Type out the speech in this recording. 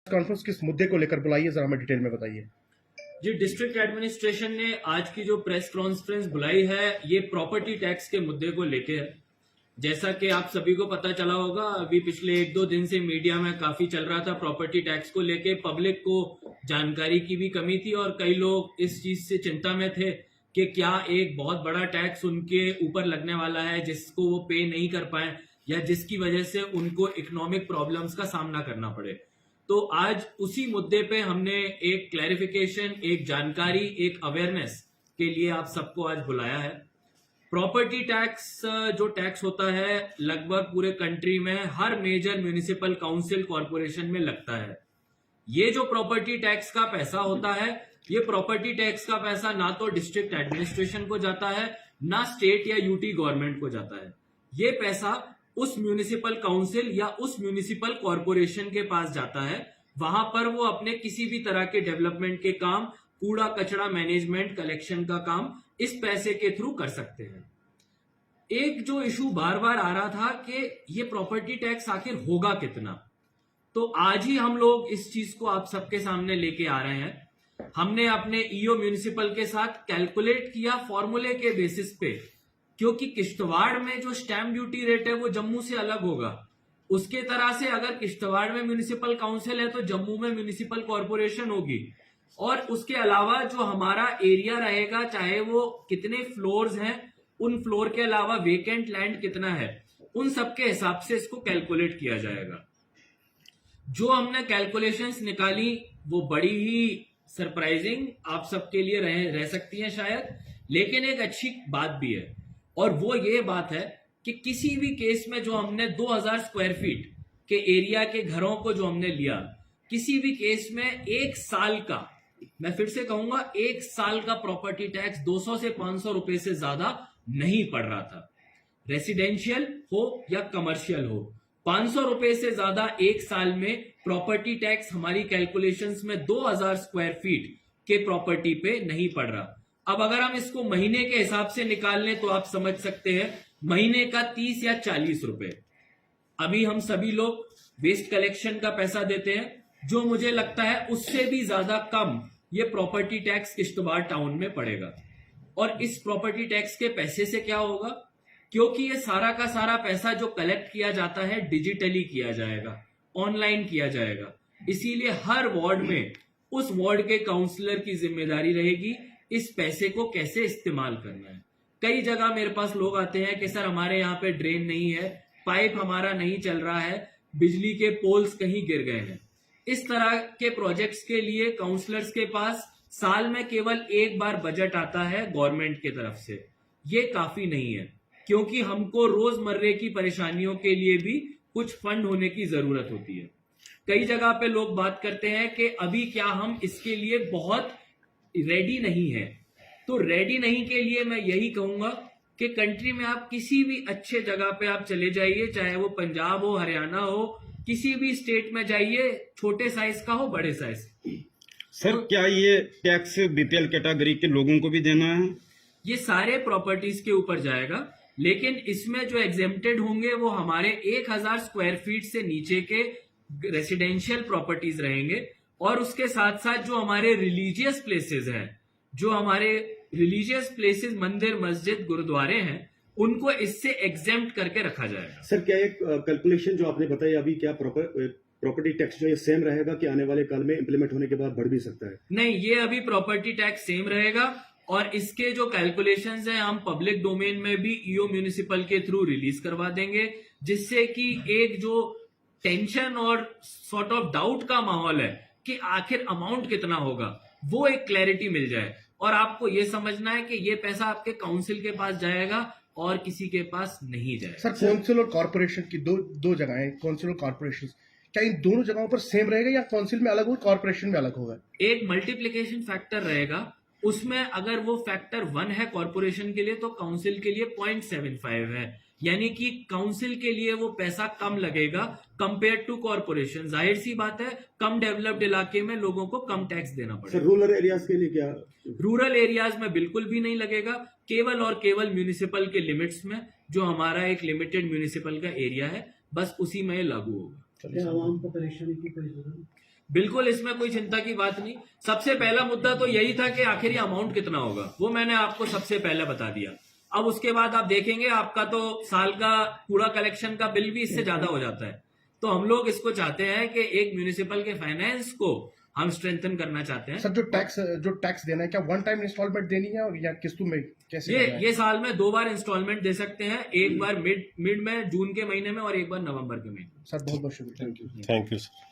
Conference किस मुद्दे को लेकर बुलाई है, जरा हमें डिटेल में बताइए। जी, डिस्ट्रिक्ट एडमिनिस्ट्रेशन ने आज की जो प्रेस कॉन्फ्रेंस बुलाई है ये प्रॉपर्टी टैक्स के मुद्दे को लेके है। जैसा कि आप सभी को पता चला होगा, अभी पिछले 1-2 दिन से मीडिया में काफी चल रहा था प्रॉपर्टी टैक्स को लेके। पब्लिक को जानकारी की भी कमी थी और कई लोग इस चीज से चिंता में थे कि क्या एक बहुत बड़ा टैक्स उनके ऊपर लगने वाला है जिसको वो पे नहीं कर पाए या जिसकी वजह से उनको इकोनॉमिक प्रॉब्लम्स का सामना करना पड़े। तो आज उसी मुद्दे पे हमने एक क्लैरिफिकेशन, एक जानकारी, एक अवेयरनेस के लिए आप सबको आज बुलाया है। प्रॉपर्टी टैक्स जो टैक्स होता है लगभग पूरे कंट्री में हर मेजर म्युनिसिपल काउंसिल कॉरपोरेशन में लगता है। ये जो प्रॉपर्टी टैक्स का पैसा होता है, ये प्रॉपर्टी टैक्स का पैसा ना तो डिस्ट्रिक्ट एडमिनिस्ट्रेशन को जाता है, ना स्टेट या यूटी गवर्नमेंट को जाता है। ये पैसा उस म्युनिसिपल काउंसिल या उस म्युनिसिपल कॉरपोरेशन के पास जाता है। वहां पर वो अपने किसी भी तरह के डेवलपमेंट के काम, कूड़ा कचरा मैनेजमेंट, कलेक्शन का काम इस पैसे के थ्रू कर सकते हैं। एक जो इशू बार बार आ रहा था कि ये प्रॉपर्टी टैक्स आखिर होगा कितना, तो आज ही हम लोग इस चीज को आप सबके सामने लेके आ रहे हैं। हमने अपने ईओ म्युनिसिपल के साथ कैलकुलेट किया फॉर्मूले के बेसिस पे, क्योंकि किश्तवाड़ में जो स्टैंप ड्यूटी रेट है वो जम्मू से अलग होगा। उसके तरह से अगर किश्तवाड़ में म्युनिसिपल काउंसिल है तो जम्मू में म्युनिसिपल कॉरपोरेशन होगी। और उसके अलावा जो हमारा एरिया रहेगा, चाहे वो कितने फ्लोर्स हैं, उन फ्लोर के अलावा वेकेंट लैंड कितना है, उन सबके हिसाब से इसको कैलकुलेट किया जाएगा। जो हमने कैलकुलेशंस निकाली वो बड़ी ही सरप्राइजिंग आप सबके लिए रह सकती हैं शायद, लेकिन एक अच्छी बात भी है। और वो ये बात है कि किसी भी केस में जो हमने 2000 स्क्वायर फीट के एरिया के घरों को जो हमने लिया, किसी भी केस में एक साल का, मैं फिर से कहूंगा, एक साल का प्रॉपर्टी टैक्स 200 से 500 रुपए से ज्यादा नहीं पड़ रहा था। रेसिडेंशियल हो या कमर्शियल हो, 500 रुपए से ज्यादा एक साल में प्रॉपर्टी टैक्स हमारी कैलकुलेशंस में 2000 स्क्वायर फीट के प्रॉपर्टी पे नहीं पड़ रहा। अब अगर हम इसको महीने के हिसाब से निकाल लें तो आप समझ सकते हैं महीने का 30 या 40 रुपए। अभी हम सभी लोग वेस्ट कलेक्शन का पैसा देते हैं, जो मुझे लगता है उससे भी ज्यादा कम ये प्रॉपर्टी टैक्स किश्तवाड़ टाउन में पड़ेगा। और इस प्रॉपर्टी टैक्स के पैसे से क्या होगा, क्योंकि ये सारा का सारा पैसा जो कलेक्ट किया जाता है डिजिटली किया जाएगा, ऑनलाइन किया जाएगा। इसीलिए हर वार्ड में उस वार्ड के काउंसलर की जिम्मेदारी रहेगी इस पैसे को कैसे इस्तेमाल करना है। कई जगह मेरे पास लोग आते हैं कि सर हमारे यहाँ पे ड्रेन नहीं है, पाइप हमारा नहीं चल रहा है, बिजली के पोल्स कहीं गिर गए हैं। इस तरह के प्रोजेक्ट्स के लिए काउंसलर्स के पास साल में केवल एक बार बजट आता है गवर्नमेंट की तरफ से। ये काफी नहीं है, क्योंकि हमको रोजमर्रे की परेशानियों के लिए भी कुछ फंड होने की जरूरत होती है। कई जगह पे लोग बात करते हैं कि अभी क्या हम इसके लिए बहुत रेडी नहीं है। तो रेडी नहीं के लिए मैं यही कहूंगा कि कंट्री में आप किसी भी अच्छे जगह पे आप चले जाइए, चाहे वो पंजाब हो, हरियाणा हो, किसी भी स्टेट में जाइए, छोटे साइज का हो, बड़े साइज। सर तो क्या ये टैक्स बीपीएल कैटेगरी के लोगों को भी देना है? ये सारे प्रॉपर्टीज के ऊपर जाएगा, लेकिन इसमें जो एग्जेम्प्टेड होंगे वो हमारे 1000 स्क्वायर फीट से नीचे के रेसिडेंशियल प्रॉपर्टीज रहेंगे। और उसके साथ साथ जो हमारे रिलीजियस प्लेसेस हैं, जो हमारे रिलीजियस प्लेसेस, मंदिर, मस्जिद, गुरुद्वारे हैं, उनको इससे एग्जेम्प्ट करके रखा जाएगा। सर क्या एक कैलकुलेशन जो आपने बताई अभी, क्या प्रॉपर्टी टैक्स जो ये सेम रहेगा कि आने वाले काल में इंप्लीमेंट होने के बाद बढ़ भी सकता है? नहीं, ये अभी प्रॉपर्टी टैक्स सेम रहेगा और इसके जो कैलकुलेशंस हैं हम पब्लिक डोमेन में भी ईओ म्युनिसिपल के थ्रू रिलीज करवा देंगे, जिससे कि एक जो टेंशन और सॉर्ट ऑफ डाउट का माहौल है कि आखिर अमाउंट कितना होगा, वो एक क्लैरिटी मिल जाए। और आपको ये समझना है कि ये पैसा आपके काउंसिल के पास जाएगा और किसी के पास नहीं जाएगा। सर काउंसिल और कॉर्पोरेशन की दो जगह है, काउंसिल और कॉर्पोरेशन, क्या इन दोनों जगहों पर सेम रहेगा या काउंसिल में अलग होगा, कॉर्पोरेशन में अलग होगा? एक मल्टीप्लिकेशन फैक्टर रहेगा, उसमें अगर वो फैक्टर 1 है कॉर्पोरेशन के लिए तो काउंसिल के लिए 0.75 है। यानी कि काउंसिल के लिए वो पैसा कम लगेगा कंपेयर टू कॉर्पोरेशन। जाहिर सी बात है, कम डेवलप्ड इलाके में लोगों को कम टैक्स देना पड़ेगा। सर रूरल एरियाज के लिए क्या? रूरल एरियाज में बिल्कुल भी नहीं लगेगा, केवल और केवल म्युनिसिपल के लिमिट्स में, जो हमारा एक लिमिटेड म्युनिसिपल का एरिया है, बस उसी में लागू होगा। आवाम को परेशानी की कोई जरूरत? बिल्कुल इसमें कोई चिंता की बात नहीं। सबसे पहला मुद्दा तो यही था कि आखिर ये अमाउंट कितना होगा, वो मैंने आपको सबसे पहले बता दिया। अब उसके बाद आप देखेंगे आपका तो साल का कूड़ा कलेक्शन का बिल भी इससे ज्यादा हो जाता है। तो हम लोग इसको चाहते हैं कि एक म्यूनिसिपल के फाइनेंस को हम स्ट्रेंथन करना चाहते हैं। सर जो टैक्स देना है क्या वन टाइम इंस्टॉलमेंट देनी है और या किस्तों में कैसे करना है? ये साल में 2 बार इंस्टॉलमेंट दे सकते हैं, एक बार मिड में जून के महीने में और एक बार नवंबर के महीने में। सर बहुत बहुत शुक्रिया। Thank you sir.